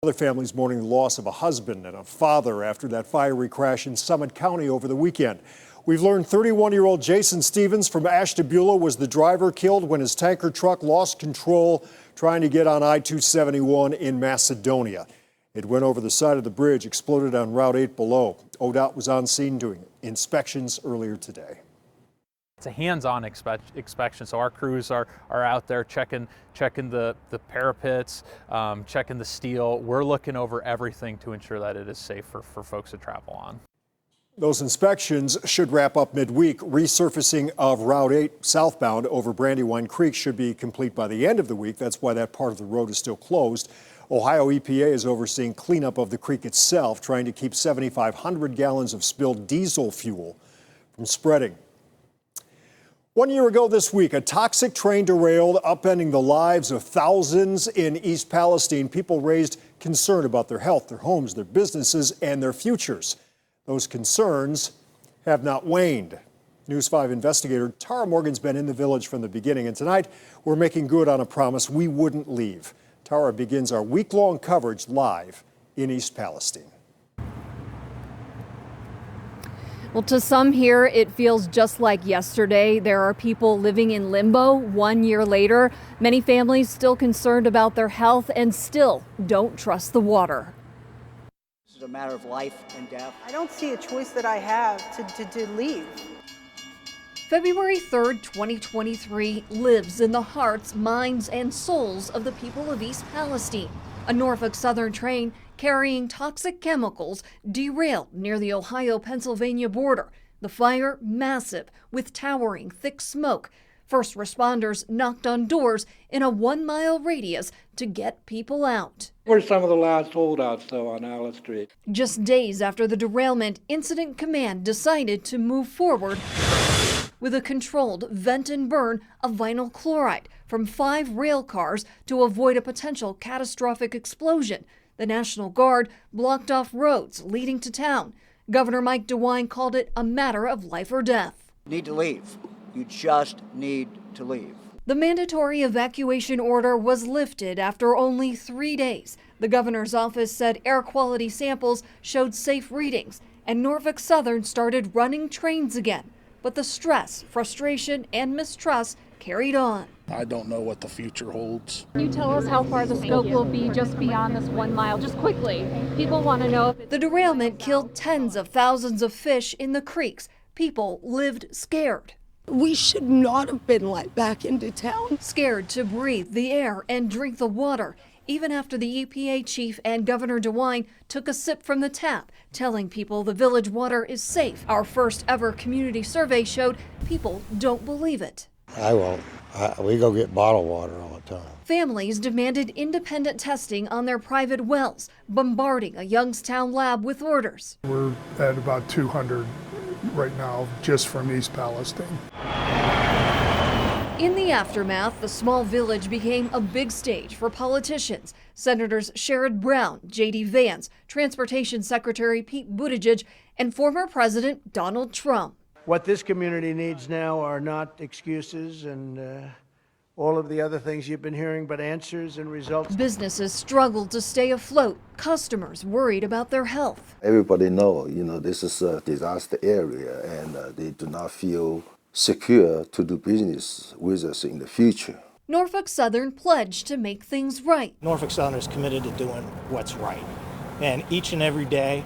Other families mourning the loss of a husband and a father after that fiery crash in Summit County over the weekend. We've learned 31-year-old Jason Stevens from Ashtabula was the driver killed when his tanker truck lost control trying to get on I-271 in Macedonia. It went over the side of the bridge, exploded on Route 8 below. ODOT was on scene doing inspections earlier today. It's a hands-on inspection, so our crews are out there checking the parapets, checking the steel. We're looking over everything to ensure that it is safe for folks to travel on. Those inspections should wrap up midweek. Resurfacing of Route 8 southbound over Brandywine Creek should be complete by the end of the week. That's why that part of the road is still closed. Ohio EPA is overseeing cleanup of the creek itself, trying to keep 7,500 gallons of spilled diesel fuel from spreading. 1 year ago this week, a toxic train derailed, upending the lives of thousands in East Palestine. People raised concern about their health, their homes, their businesses, and their futures. Those concerns have not waned. News 5 investigator Tara Morgan's been in the village from the beginning, and tonight we're making good on a promise we wouldn't leave. Tara begins our week-long coverage live in East Palestine. Well, to some here, it feels just like yesterday. There are people living in limbo 1 year later. Many families still concerned about their health and still don't trust the water. This is a matter of life and death. I don't see a choice that I have to leave. February 3rd, 2023 lives in the hearts, minds, and souls of the people of East Palestine. A Norfolk Southern train carrying toxic chemicals derailed near the Ohio-Pennsylvania border. The fire massive with towering thick smoke. First responders knocked on doors in a 1-mile radius to get people out. We're some of the last holdouts, though, on Alice Street. Just days after the derailment, Incident Command decided to move forward with a controlled vent and burn of vinyl chloride from 5 rail cars to avoid a potential catastrophic explosion. The National Guard blocked off roads leading to town. Governor Mike DeWine called it a matter of life or death. You need to leave. You just need to leave. The mandatory evacuation order was lifted after only 3 days. The governor's office said air quality samples showed safe readings, and Norfolk Southern started running trains again. But the stress, frustration, and mistrust carried on. I don't know what the future holds. Can you tell us how far the scope will be just beyond this 1 mile? Just quickly. People want to know if the derailment killed tens of thousands of fish in the creeks. People lived scared. We should not have been let back into town. Scared to breathe the air and drink the water, even after the EPA chief and Governor DeWine took a sip from the tap, telling people the village water is safe. Our first ever community survey showed people don't believe it. I won't. We go get bottled water all the time. Families demanded independent testing on their private wells, bombarding a Youngstown lab with orders. We're at about 200 right now, just from East Palestine. In the aftermath, the small village became a big stage for politicians. Senators Sherrod Brown, J.D. Vance, Transportation Secretary Pete Buttigieg, and former President Donald Trump. What this community needs now are not excuses and all of the other things you've been hearing, but answers and results. Businesses struggled to stay afloat. Customers worried about their health. Everybody knows, this is a disaster area, and they do not feel secure to do business with us in the future. Norfolk Southern pledged to make things right. Norfolk Southern is committed to doing what's right, and each and every day,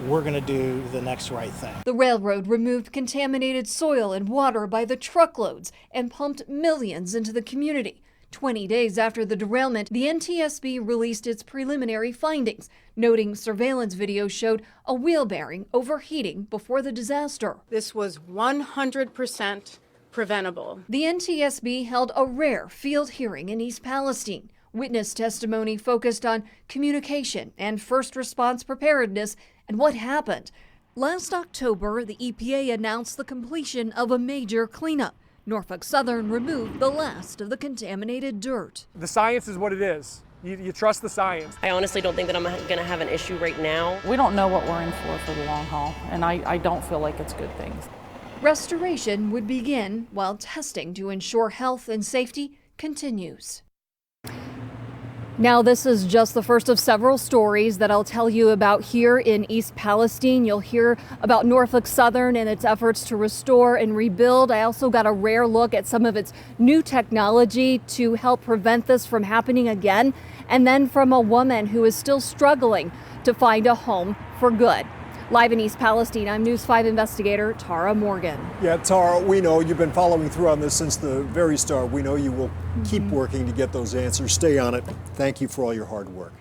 we're going to do the next right thing. The railroad removed contaminated soil and water by the truckloads and pumped millions into the community. 20 days after the derailment, the NTSB released its preliminary findings, noting surveillance video showed a wheel bearing overheating before the disaster. This was 100% preventable. The NTSB held a rare field hearing in East Palestine. Witness testimony focused on communication and first response preparedness and what happened. Last October, the EPA announced the completion of a major cleanup. Norfolk Southern removed the last of the contaminated dirt. The science is what it is. You trust the science. I honestly don't think that I'm going to have an issue right now. We don't know what we're in for the long haul, and I don't feel like it's good things. Restoration would begin while testing to ensure health and safety continues. Now, this is just the first of several stories that I'll tell you about here in East Palestine. You'll hear about Norfolk Southern and its efforts to restore and rebuild. I also got a rare look at some of its new technology to help prevent this from happening again. And then from a woman who is still struggling to find a home for good. Live in East Palestine, I'm News 5 investigator Tara Morgan. Yeah, Tara, we know you've been following through on this since the very start. We know you will keep working to get those answers. Stay on it. Thank you for all your hard work.